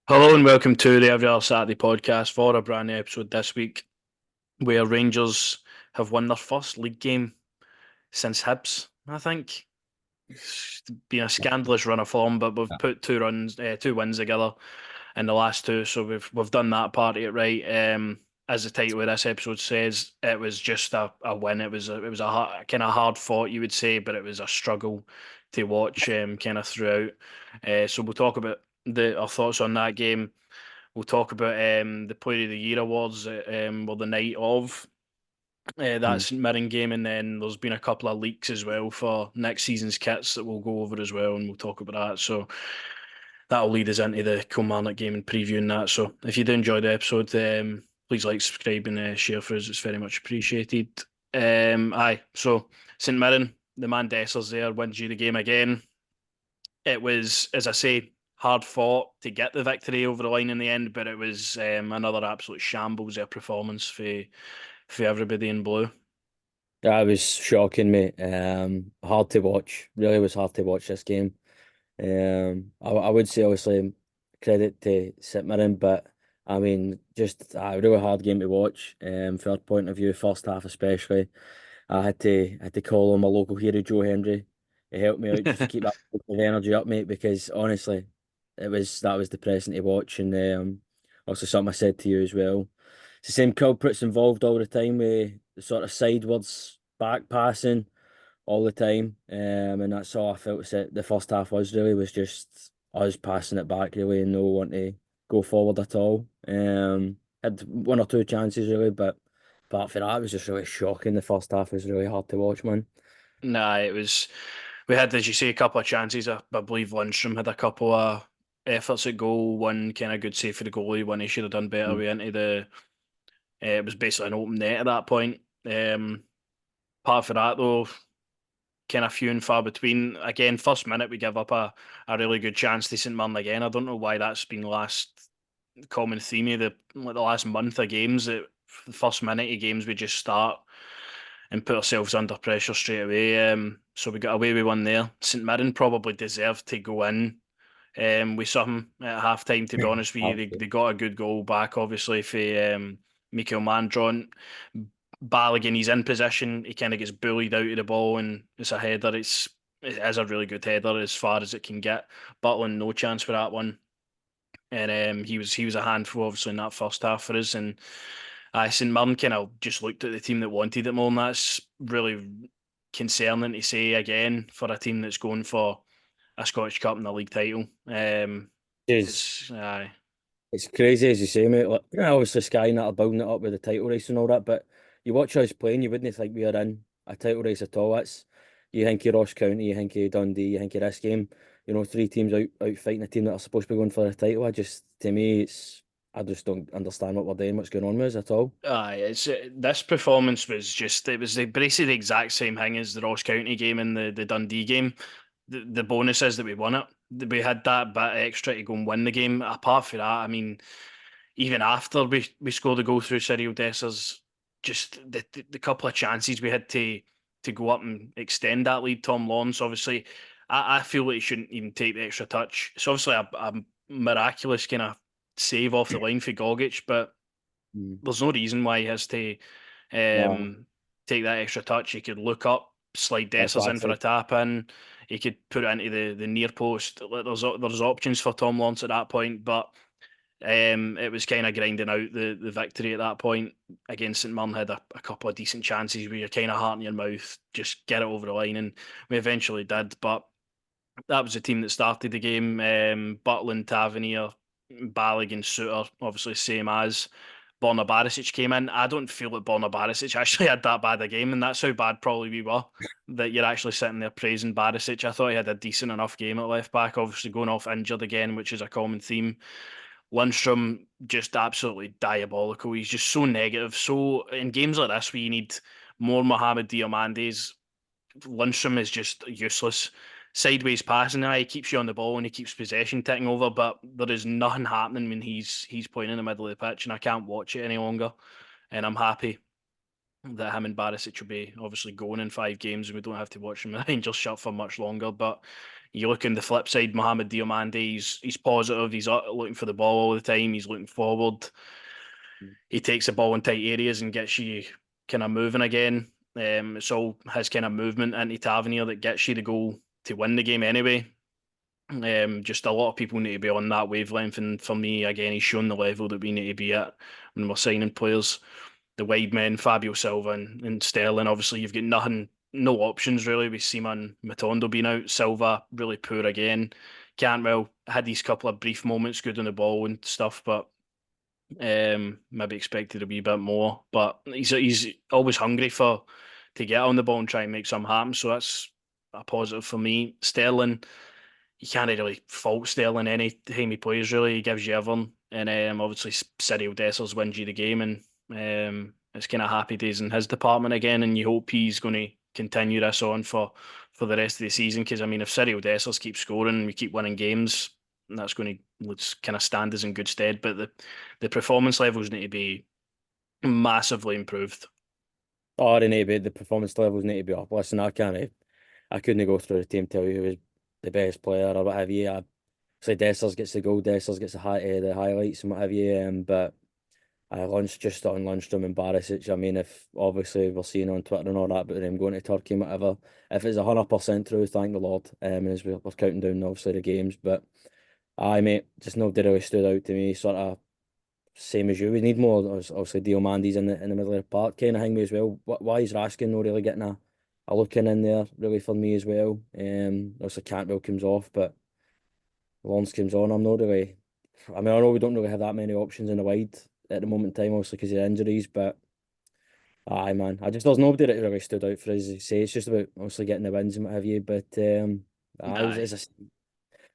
Hello and welcome to the Every Other Saturday podcast for a brand new episode this week, where Rangers have won their first league game since Hibs. I think it's been a scandalous run of form, but we've put two wins together in the last two, so we've done that part of it right. As the title of this episode says, it was just a win. It was a kind of hard fought, you would say, but it was a struggle to watch kind of throughout. So we'll talk about our thoughts on that game. We'll talk about the Player of the Year awards well the night of that Mm. St Mirren game, and then there's been a couple of leaks as well for next season's kits that we'll go over as well, and we'll talk about that. So that'll lead us into the Kilmarnock game and previewing that. So if you do enjoy the episode, please like, subscribe, and share for us. It's very much appreciated. So St Mirren, the man Dessers there wins you the game again. It was, as I say, hard fought to get the victory over the line in the end, but it was another absolute shambles of performance for everybody in blue. That was shocking, mate. Hard to watch. Really was hard to watch this game. I would say obviously credit to St Mirren, but I mean just a really hard game to watch. From our point of view, first half especially. I had to call on my local hero Joe Hendry. He helped me out just to keep that energy up, mate, because honestly, that was depressing to watch, and also something I said to you as well. It's the same culprits involved all the time with the sort of sidewards back passing all the time. And that's all I felt the first half was just us passing it back really and no one to go forward at all. Had one or two chances really, but apart from that, it was just really shocking. The first half was really hard to watch, man. Nah, it was. We had, as you say, a couple of chances. I believe Lundstrom had a couple of efforts at goal. One kind of good save for the goalie. One he should have done better. Mm. We into the. It was basically an open net at that point. Apart from that, though, kind of few and far between. Again, first minute we give up a really good chance to St Mirren again. I don't know why that's been the last common theme of the last month of games. That the first minute of games we just start and put ourselves under pressure straight away. So we got away with one there. St Mirren probably deserved to go in with something at half time, to be honest with you. They got a good goal back, obviously, for Mikael Mandron. Balogun, he's in position. He kind of gets bullied out of the ball, and it's a header. It is a really good header as far as it can get. Butland, no chance for that one. And he was a handful, obviously, in that first half for us. And St Mirren kind of just looked at the team that wanted it more, and that's really concerning to say again for a team that's going for a Scottish Cup and a league title. It's, It's it's crazy as you say, mate. Like, yeah, obviously Sky and that are building it up with the title race and all that, but you watch us playing, you wouldn't think we are in a title race at all. It's you think of Ross County, you think of Dundee, you think of this game. Three teams out fighting a team that are supposed to be going for a title. To me, I just don't understand what we're doing, what's going on with us at all. it's this performance was just it was basically the exact same thing as the Ross County game and the Dundee game. The bonus is that we won it. We had that bit extra to go and win the game. Apart from that, I mean, even after we scored the goal through Cyril Dessers, just the couple of chances we had to go up and extend that lead. Tom Lawrence, obviously, I feel like he shouldn't even take the extra touch. It's obviously a miraculous kind of save off the line for Gogic, but Mm. there's no reason why he has to No, take that extra touch. He could look up, slide that's what Dessers I in for a said. tap in. He could put it into the near post. Like, there's options for Tom Lawrence at that point, but it was kind of grinding out the victory at that point. Again, St Mirren had a couple of decent chances where you're kind of heart in your mouth, just get it over the line, and we eventually did. But that was the team that started the game. Butland, Tavernier, Balogun, Suter, obviously same as. Borna Barisic came in. I don't feel that Borna Barisic actually had that bad a game, and that's how bad probably we were. That you're actually sitting there praising Barisic. I thought he had a decent enough game at left back, obviously going off injured again, which is a common theme. Lundstrom just absolutely diabolical. He's just so negative. So in games like this where you need more Mohamed Diamandes, Lundstrom is just useless. Sideways passing, he keeps you on the ball and he keeps possession ticking over, but there is nothing happening when he's playing in the middle of the pitch, and I can't watch it any longer. And I'm happy that him and Barisic will be obviously going in 5 games, and we don't have to watch him the Rangers shut for much longer. But You look on the flip side, Mohamed Diomande, he's positive, he's looking for the ball all the time, he's looking forward. He takes the ball in tight areas and gets you kind of moving again. It's all his kind of movement into Tavernier that gets you the goal to win the game anyway. Just a lot of people need to be on that wavelength, and for me, again, he's shown the level that we need to be at when we're signing players. The wide men, Fabio Silva and Sterling. Obviously, you've got nothing, no options really with Seaman Matondo being out. Silva really poor again. Cantwell had these couple of brief moments, good on the ball and stuff, but maybe expected a wee bit more. But he's always hungry for to get on the ball and try and make something happen. So that's a positive for me. Sterling, you can't really fault Sterling any time he plays. Really, he gives you everything. And obviously Cyril Dessers wins you the game, and it's kind of happy days in his department again. And you hope he's going to continue this on for the rest of the season. Because I mean, if Cyril Dessers keeps scoring, we keep winning games, that's going to let's kind of stand us in good stead. But the performance levels need to be massively improved. Oh, they need to be, the performance levels need to be up. Listen, I couldn't go through the team tell you who was the best player or what have you. I say Dessers gets the goal, Dessers gets the highlights and what have you. But I lunch just on Lundstrom and Barisic. I mean, if obviously we're seeing on Twitter and all that about them going to Turkey and whatever, if it's 100% true, thank the Lord. As we're counting down obviously the games, but aye, mate, just nobody really stood out to me. Sort of same as you. We need more. Obviously, Diomandi's in the middle of the park kind of thing as well. Why is Raskin not really getting a look in there really for me as well? Obviously Cantwell comes off, but Lawrence comes on. I'm not really. I mean, I know we don't really have that many options in the wide at the moment in time, obviously because of injuries, but aye, man, there's nobody that really stood out for us. As you say, it's just about obviously getting the wins and what have you. But aye, Aye,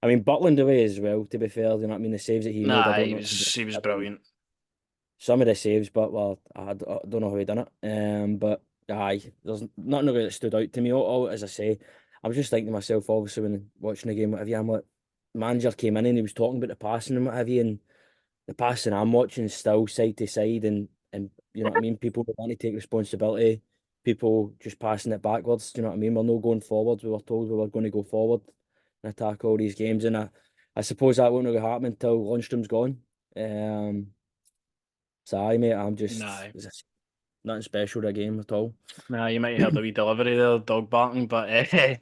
I mean, Butland away as well. To be fair, you know what I mean. The saves that he made, I nah, don't know. he was brilliant. Some of the saves, but well, I don't know how he done it. But aye, there's nothing really that stood out to me. As I say, I was just thinking to myself, obviously, when watching the game, what have you, I'm like, manager came in and he was talking about the passing and what have you, and the passing I'm watching is still side to side, and you know what I mean. People don't want to take responsibility. People just passing it backwards. Do you know what I mean? We're not going forward. We were told we were going to go forward and attack all these games, and I suppose that won't really happen until Lundstrom's gone. So aye, mate, Nah, there's nothing special to the game at all. nah, you might have heard a wee delivery there, dog barking, but Aye.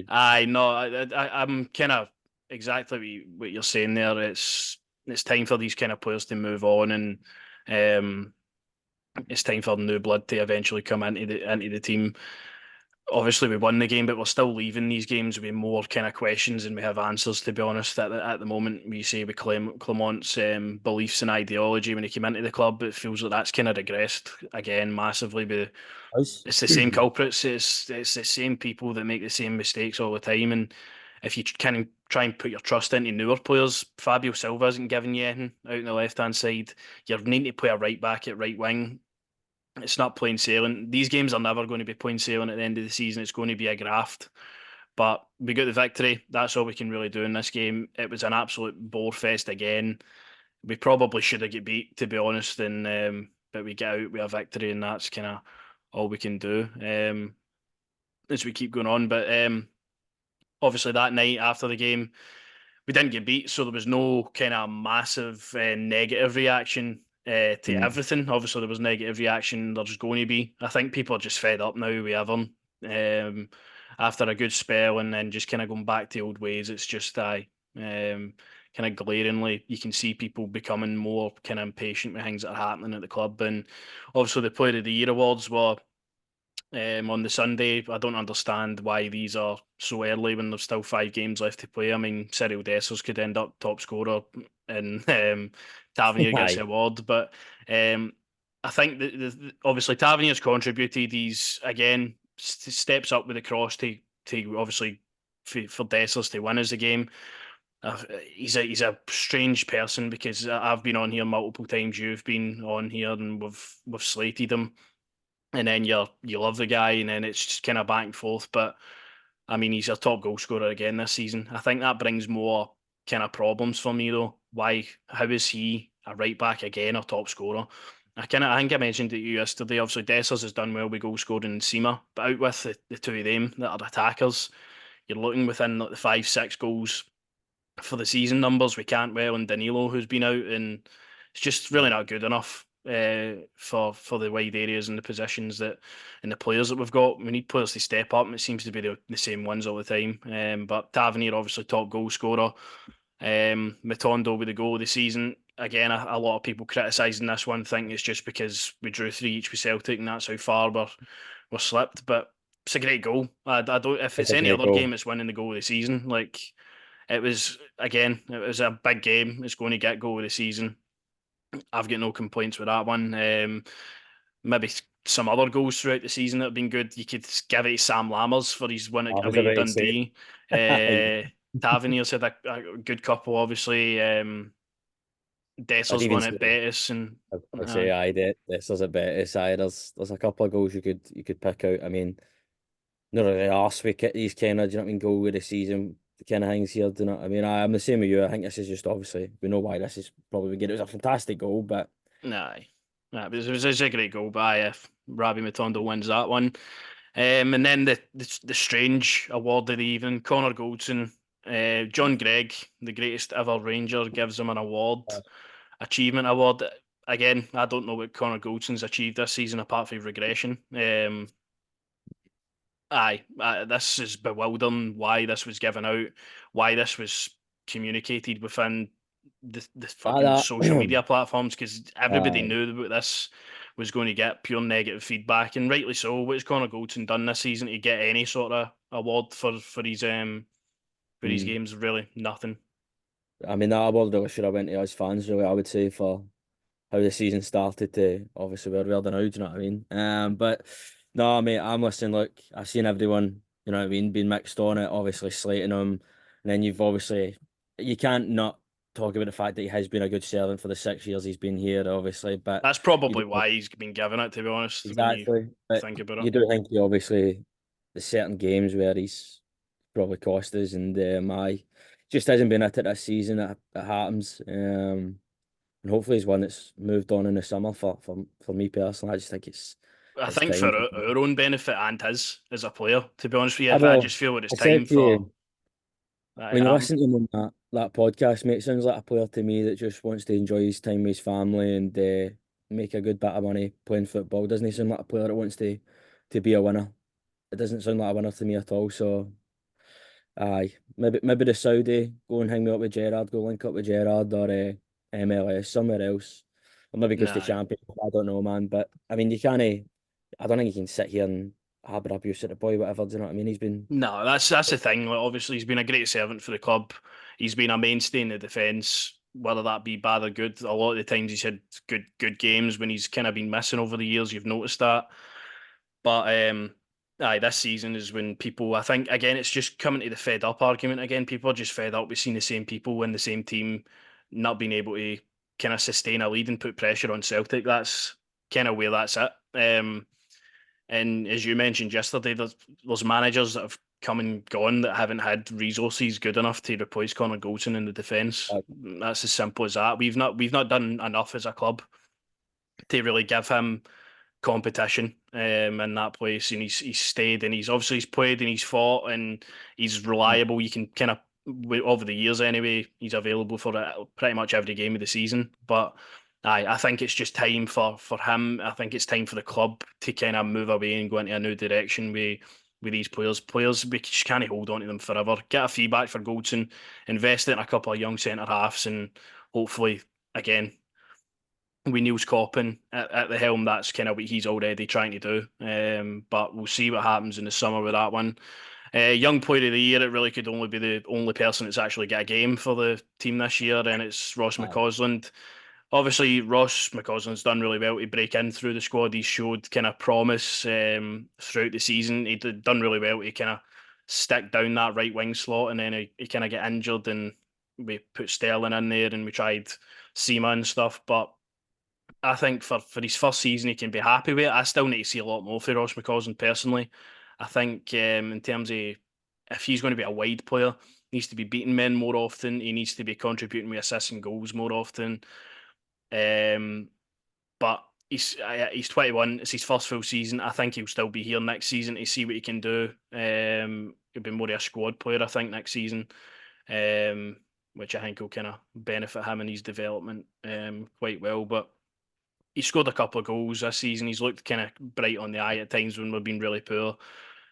I no, I'm kind of exactly what you're saying there. It's time for these kind of players to move on, and um, it's time for new blood to eventually come into the team. Obviously, we won the game, but we're still leaving these games with more kind of questions than we have answers. To be honest, at the moment, we say with Clement's beliefs and ideology when he came into the club, it feels like that's kind of regressed again massively. But Us. it's the same culprits. It's the same people that make the same mistakes all the time. And if you kind of try and put your trust into newer players, Fabio Silva isn't giving you anything out on the left hand side. You're needing to play a right back at right wing. It's not plain sailing. These games are never going to be plain sailing at the end of the season. It's going to be a graft. But we got the victory. That's all we can really do in this game. It was an absolute bore fest again. We probably should have got beat, to be honest, and but we get out with a victory, and that's kind of all we can do as we keep going on. But obviously, that night after the game, we didn't get beat, so there was no kind of massive negative reaction to Mm. everything. Obviously, there was negative reaction. There's going to be. I think people are just fed up now with everyone. After a good spell and then just kind of going back to old ways, it's just kind of glaringly you can see people becoming more kind of impatient with things that are happening at the club. And obviously, the Player of the Year awards were on the Sunday. I don't understand why these are so early when there's still 5 games left to play. I mean, Cyril Dessers could end up top scorer and Tavernier gets the Aye. award. But I think that obviously Tavernier's contributed. He's again steps up with the cross to obviously for Dessers to win us the game. He's a strange person because I've been on here multiple times. You've been on here and we've slated him, and then you love the guy, and then it's just kind of back and forth. But I mean, he's a top goal scorer again this season. I think that brings more kind of problems for me though. Why? How is he a right back again, a top scorer? I think I mentioned it to you yesterday. Obviously, Dessers has done well with goal scoring and Seamer, but out with the two of them that are attackers, you're looking within like the 5, 6 goals for the season numbers with Cantwell and Danilo, who's been out, and it's just really not good enough for the wide areas and the positions that and the players that we've got. We need players to step up, and it seems to be the same ones all the time. But Tavernier, obviously top goal scorer. Matondo with the goal of the season. Again, a lot of people criticising this one, think it's just because we drew 3 each with Celtic and that's how far we're slipped. But it's a great goal. I don't. If It's it's a any great other goal. game, it's winning the goal of the season. Like it was again, it was a big game. It's going to get goal of the season. I've got no complaints with that one. Maybe some other goals throughout the season that have been good. You could give it to Sam Lammers for his win I was away at about to say, Dundee. Tavernier's had a good couple, obviously. I'd Dessers even won say, at Betis, and I'd say, uh, I did. This is a better side. There's a couple of goals you could pick out. I mean, not really last week at these kind of, do you know what I mean, goal of the season, the kind of things here, do you know what I mean? I'm the same with you. I think this is just obviously, we know why this is probably good. It was a fantastic goal, but nah, nah, it was a great goal by if Rabbi Matondo wins that one. And then the strange award of the evening, Connor Goldson, John Gregg, the greatest ever Ranger, gives him an award, achievement award. Again, I don't know what Connor Goldson's achieved this season apart from regression. This is bewildering. Why this was given out, why this was communicated within the fucking that, social media platforms, because everybody aye, knew that this was going to get pure negative feedback, and rightly so. What's Connor Goldson done this season to get any sort of award for his mm. games? Really, nothing. I mean, that award really should have went to us fans, really, I would say, for how the season started to obviously where we are now, do you know what I mean? But no, mate, I'm listening. Look, I've seen everyone, you know what I mean, being mixed on it, obviously slating him. And then you've obviously, you can't not talk about the fact that he has been a good servant for the 6 years he's been here, obviously. But That's you probably do, why he's been given it. To be honest, when you exactly. But think about it. you do think he obviously, there's certain games where he's probably cost us, and I just hasn't been at it this season. It happens. And hopefully he's one that's moved on in the summer for me personally. I just think I it's think for time. our own benefit and his as a player, to be honest with you, I I will. just feel it's I time said to for you that to when you happen. listen to him on that podcast, mate, it sounds like a player to me that just wants to enjoy his time with his family and make a good bit of money playing football. Doesn't he sound like a player that wants to be a winner? It doesn't sound like a winner to me at all. So aye, maybe the Saudi, go and hang me up with Gerard, go link up with Gerard, or MLS somewhere else, or maybe goes to Nah, Champions. I don't know, man. But I mean, you can't. I don't think you can sit here and harbour abuse at the boy, whatever. Do you know what I mean? He's been. no, that's the thing. Like, obviously, he's been a great servant for the club. He's been a mainstay in the defence, whether that be bad or good. A lot of the times he's had good games when he's kind of been missing over the years. You've noticed that. But this season is when people, I think, again, it's just coming to the fed up argument again. People are just fed up with seeing the same people win the same team, not being able to kind of sustain a lead and put pressure on Celtic. That's kind of where that's at. And as you mentioned yesterday, there's managers that have come and gone that haven't had resources good enough to replace Connor Goldson in the defence. That's as simple as that. We've not done enough as a club to really give him competition in that place, and he's stayed, and he's played, and he's fought, and he's reliable. You can kind of over the years anyway, he's available for pretty much every game of the season. But I think it's just time for him. I think it's time for the club to kind of move away and go into a new direction with these players. Players, we just can't hold on to them forever. Get a fee back for Goldson, invest in a couple of young centre halves, and hopefully again with Niels Coppin at the helm, that's kind of what he's already trying to do. But we'll see what happens in the summer with that one. Young player of the year, it really could only be the only person that's actually got a game for the team this year, and it's Ross Aye. McCausland. Obviously, Ross McCausland's done really well to break in through the squad. He showed kind of promise throughout the season. He'd done really well to kind of stick down that right wing slot, and then he kind of get injured, and we put Sterling in there, and we tried Seema and stuff, but I think for his first season, he can be happy with it. I still need to see a lot more for Ross McCausland personally. I think in terms of if he's going to be a wide player, he needs to be beating men more often. He needs to be contributing with assists and goals more often. Um, but he's 21. It's his first full season. I think he'll still be here next season to see what he can do. he'll be more of a squad player, I think, next season, um, which I think will kind of benefit him in his development quite well. But he scored a couple of goals this season. He's looked kind of bright on the eye at times when we've been really poor.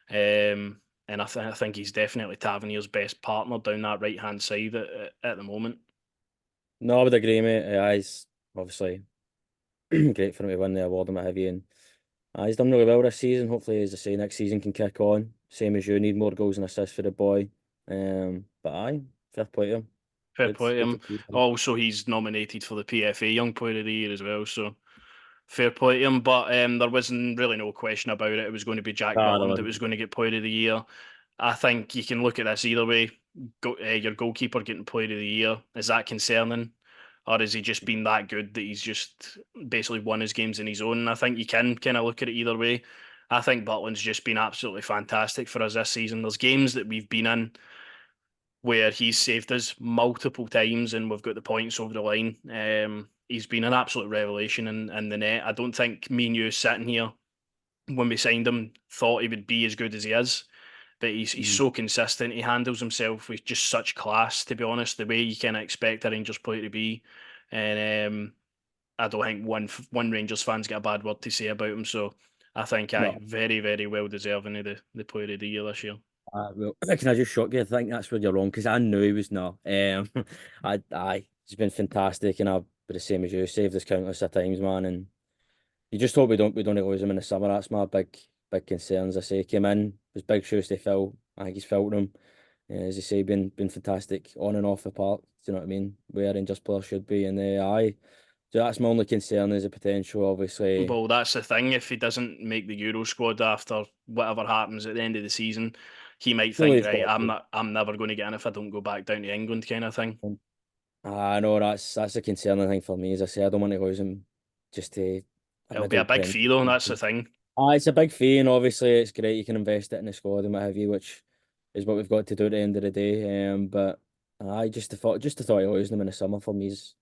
And I think he's definitely Tavernier's best partner down that right hand side at the moment. No, I would agree, mate. He's obviously great for him to win the award and what have you. And he's done really well this season. Hopefully, as I say, next season can kick on. Same as you, need more goals and assists for the boy. But fair play to him. Fair Good, play to good to him. see him. Also, he's nominated for the PFA Young Player of the Year as well. So fair play to him. But there wasn't really no question about it. It was going to be Jack Ah, there Butland that was wasn't. going to get Player of the Year. I think you can look at this either way. Your goalkeeper getting Player of the Year, is that concerning? Or has he just been that good that he's just basically won his games in his own? I think you can kind of look at it either way. I think Butland's just been absolutely fantastic for us this season. There's games that we've been in where he's saved us multiple times and we've got the points over the line. He's been an absolute revelation in the net. I don't think me and you sitting here when we signed him thought he would be as good as he is. But he's Mm. so consistent. He handles himself with just such class, to be honest, the way you kind of expect a Rangers player to be. And I don't think one Rangers fan's got a bad word to say about him. So I think I No. very, very well deserving of the player of the year this year. Well, can I just shock you? I think that's where you're wrong because I knew he was not. He's been fantastic, and I've been the same as you. Saved us countless of times, man. And you just hope we don't lose him in the summer. That's my big concern. As I say, he came in, was big shoes to fill. I think he's filled them. As you say, been fantastic on and off the park. Do you know what I mean? Where Rangers players should be, and aye. So that's my only concern is the potential. Obviously, Well, that's the thing. If he doesn't make the Euro squad after whatever happens at the end of the season, he might no, think, he's right, got to. I'm never going to get in if I don't go back down to England, kind of thing. I know that's a concerning thing for me. As I say, I don't want to lose him just to a It'll be a middle big Prem. fee though, and that's the thing. It's a big fee, and obviously it's great you can invest it in the squad and what have you, which is what we've got to do at the end of the day. But I just the thought of losing him in the summer for me is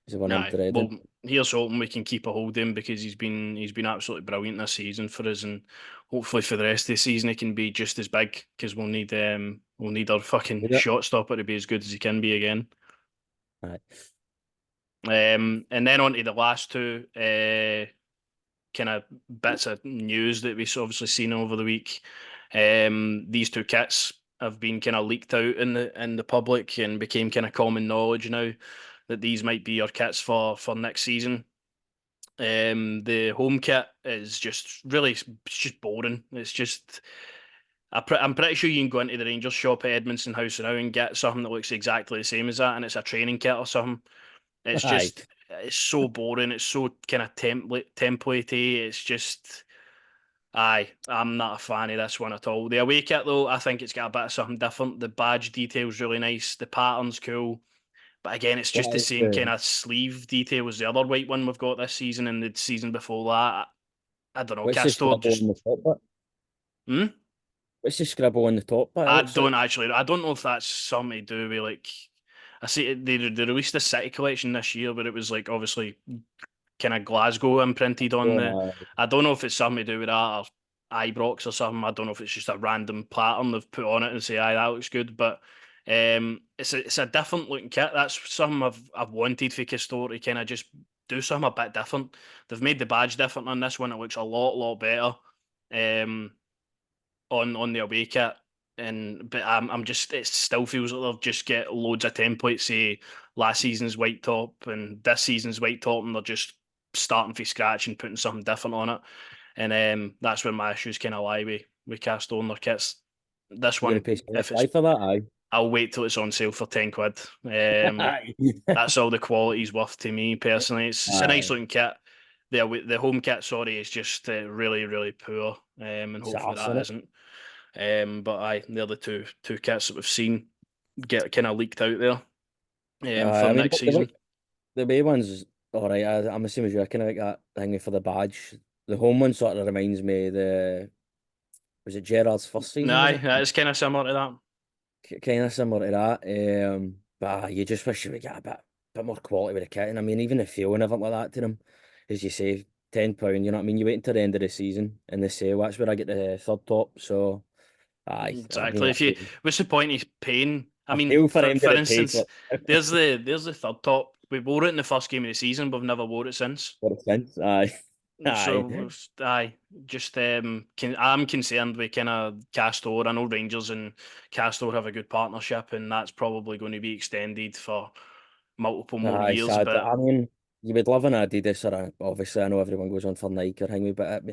the one I'm Aye, dreading. well, here's hoping we can keep a hold of him because he's been absolutely brilliant this season for us, and hopefully for the rest of the season he can be just as big because we'll need our fucking Yeah. shot stopper to be as good as he can be again. Aye. And then on to the last two kind of bits of news that we've obviously seen over the week. These two kits have been kind of leaked out in the public and became kind of common knowledge now that these might be our kits for next season. The home kit is just really it's just boring. It's just I'm pretty sure you can go into the Rangers shop at Edmondson House now and get something that looks exactly the same as that, and it's a training kit or something. It's Aye. just it's so boring. It's so kind of templatey. It's just I'm not a fan of this one at all. The away kit though, I think it's got a bit of something different. The badge detail's really nice. The pattern's cool. But again, it's just What the is same kind the of sleeve detail as the other white one we've got this season and the season before that. I don't know. what's the Castor scribble on just the top bit? hmm? What's the scribble on the top bit? It I looks don't like. actually. I don't know if that's something to do with like. I see they released a City collection this year, but it was like obviously kind of Glasgow imprinted on the. Oh, I don't know if it's something to do with that or Ibrox or something. I don't know if it's just a random pattern they've put on it and say, "Aye, that looks good." But it's a different looking kit. That's something I've wanted for Castore to kind of just do something a bit different. They've made the badge different on this one. It looks a lot better. Um, on the away kit. And but I'm just it still feels like they've just get loads of templates, say last season's white top and this season's white top, and they're just starting from scratch and putting something different on it. And that's where my issues kind of lie with cast on their kits. This you're gonna one, pay if it's 75 for that? I'll wait till it's on sale for 10 quid. Aye. That's all the quality's worth to me personally. It's a nice Aye. looking kit. The home kit, sorry, is just really poor. And It's hopefully arse, that innit? isn't. But they're the two kits that we've seen get kind of leaked out there for I mean, next season. the away one's all right. I'm assuming you kind of like that thing for the badge. The home one sort of reminds me of was it Gerard's first season, was Aye, it? it's kind of similar to that. Kind of similar to that. But you just wish you would get a bit more quality with the kit. And I mean, even the feel and everything like that to them, as you say, £10, you know what I mean? You wait until the end of the season and they say, well, that's where I get the third top. So Aye, I mean, Exactly. If you, what's the point of paying? I I mean, feel for him for that it pays instance, for there's the third top. We wore it in the first game of the season. We've never wore it since. what it thinks. Aye, So, aye, aye, just I'm concerned with kind of Castore. I know Rangers and Castore have a good partnership, and that's probably going to be extended for multiple more aye. years. Sad. But I mean, you would love an Adidas or obviously I know everyone goes on for Nike or Hangway, but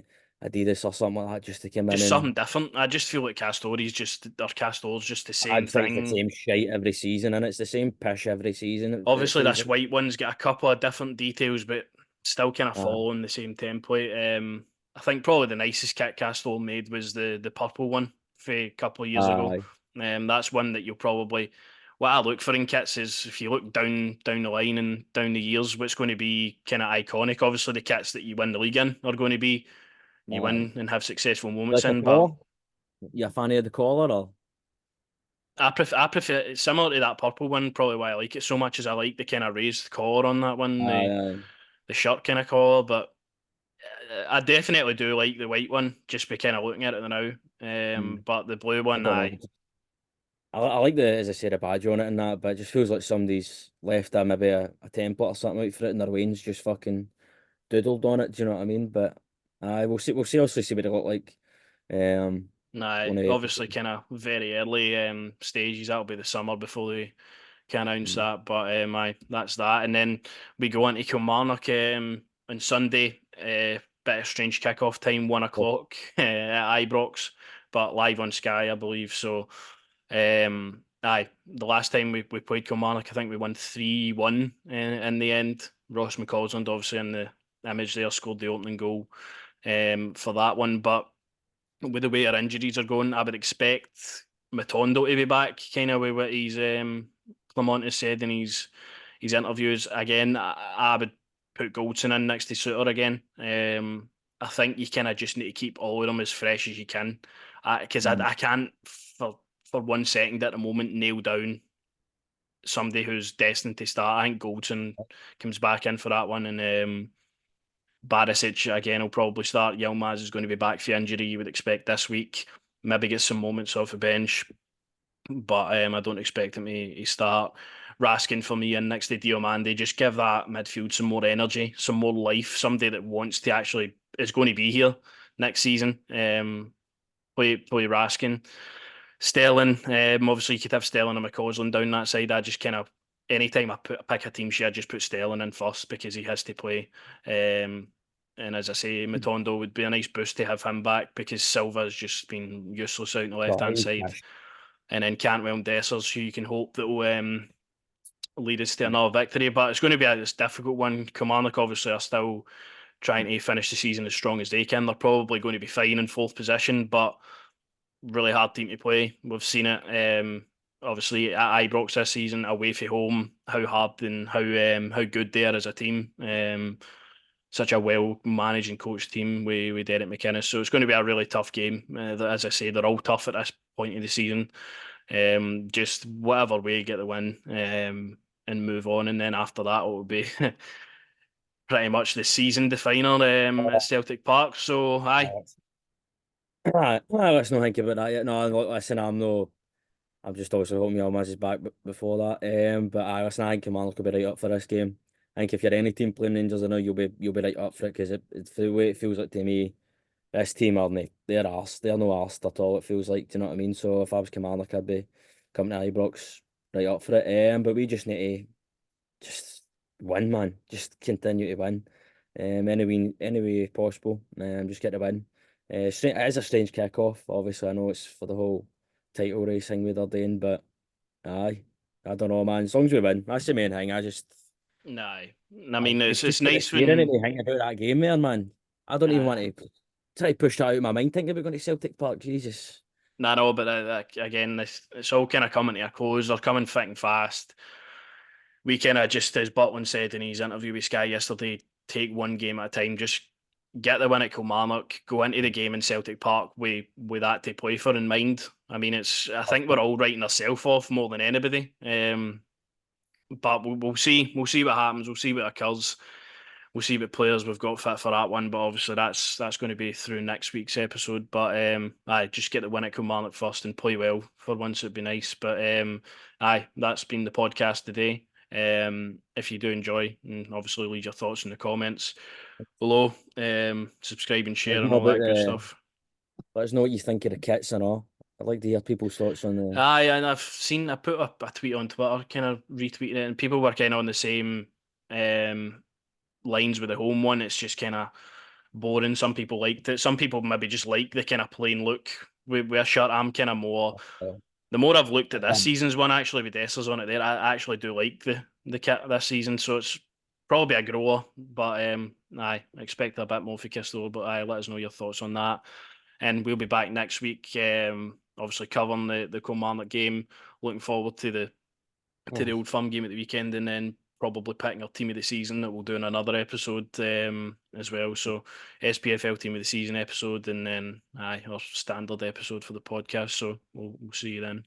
Adidas or something like that just to come in just something and different. I just feel like Castore's just the I same just think it's the thing. same shite every season and it's the same pish every season. It Obviously, feels this like. white one's got a couple of different details, but still kind of Aye, following the same template. I think probably the nicest kit Castile made was the purple one for a couple of years ago. aye. That's one that you'll probably. What I look for in kits is if you look down the line and down the years, what's going to be kind of iconic. Obviously, the kits that you win the league in are going to be you Aye. win and have successful moments Like a in. But collar? You a fan of the collar or? I prefer it's similar to that purple one. Probably why I like it so much is I like the kind of raised collar on that one. Aye, The aye. the shirt kind of collar, but I definitely do like the white one, just by kind of looking at it now. Hmm. But the blue I one, don't know. I like the, as I said, a badge on it and that, but it just feels like somebody's left maybe a template or something out for it and their Wayne's just fucking doodled on it. Do you know what I mean? But we'll see. We'll see. Obviously, see what it look like. Um, nah, when it, obviously kind of very early stages. That'll be the summer before they can announce that. But that's that. And then we go into Kilmarnock on Sunday. Bit of strange kick-off time, 1 o'clock at Ibrox, but live on Sky, I believe. So, the last time we played Kilmarnock, I think we won 3-1 in the end. Ross McCausland, obviously, in the image there, scored the opening goal for that one. But with the way our injuries are going, I would expect Matondo to be back, kind of with what Clement has said in his interviews. Again, I would put Goldson in next to Suter again. I think you kind of just need to keep all of them as fresh as you can, because I can't for 1 second at the moment nail down somebody who's destined to start. I think Goldson comes back in for that one, and Barisic again will probably start. Yilmaz is going to be back for injury. You would expect this week. Maybe get some moments off the bench, but I don't expect him to start. Raskin for me and next to Diomande, just give that midfield some more energy, some more life. Somebody that wants to actually is going to be here next season. Play Raskin. Sterling, obviously you could have Sterling and McCausland down that side. I just kind of anytime pick a team sheet, I just put Sterling in first because he has to play. And as I say, Matondo would be a nice boost to have him back because Silva's just been useless out on the left well, hand side. And then Cantwell and Dessers, who you can hope that will lead us to another victory. But it's going to be a difficult one. Kilmarnock obviously are still trying to finish the season as strong as they can. They're probably going to be fine in fourth position, but really hard team to play. We've seen it obviously at Ibrox this season, away from home, how hard and how good they are as a team. Such a well managed and coached team with Derek McInnes. So it's going to be a really tough game. As I say, they're all tough at this point of the season. Just whatever way get the win and move on, and then after that it will be pretty much the season definer at Celtic Park. So aye, Let's not think about that yet. No, look, listen, I'm just obviously hoping Yilmaz is back before that. But listen, I think Kilmarnock will be right up for this game. I think if you're any team playing Rangers, I know you'll be right up for it because the way it feels like to me, this team aren't they're arse. They're no arse at all. It feels like, do you know what I mean? So if I was Kilmarnock, I'd be coming to Ibrox right up for it. But we just need to just win, man. Just continue to win. Any way possible. Just get the win. It is a strange kick-off. Obviously, I know it's for the whole title race thing they're doing, but aye, I don't know, man. As long as we win, that's the main thing. nah. I mean, It's it's just put the nice fear in when me thinking about that game there, man. I don't even want uh, to try to push that out of my mind thinking about going to Celtic Park. Jesus. nah, no, but again, it's all kind of coming to a close. They're coming thick and fast. We kind of just, as Butland said in his interview with Sky yesterday, take one game at a time. Just get the win at Kilmarnock, go into the game in Celtic Park with that to play for in mind. I mean, it's I think we're all writing ourselves off more than anybody. But we'll see. We'll see what happens. We'll see what occurs. we'll see what players we've got fit for that one. But obviously that's going to be through next week's episode. But aye, just get the win at Kilmarnock first and play well for once. It'd be nice. But aye, that's been the podcast today. If you do enjoy, and obviously leave your thoughts in the comments below. Subscribe and Let share us and know all about that good the, stuff. let us know what you think of the kits and all. I'd like to hear people's thoughts on the. Aye, and I put up a tweet on Twitter, kind of retweeting it, and people were kind of on the same um, lines with the home one. It's just kind of boring. Some people liked it. Some people maybe just like the kind of plain look with a shirt. I'm kind of more. Uh, The more I've looked at this um, season's one, actually with Dessers on it there, I actually do like the kit this season. So it's probably a grower, but I expect a bit more for Kistler. But let us know your thoughts on that, and we'll be back next week. Obviously covering the Kilmarnock game. Looking forward to the oh, Old Firm game at the weekend, and then probably picking our team of the season that we'll do in another episode as well. So SPFL team of the season episode, and then our standard episode for the podcast. So we'll see you then.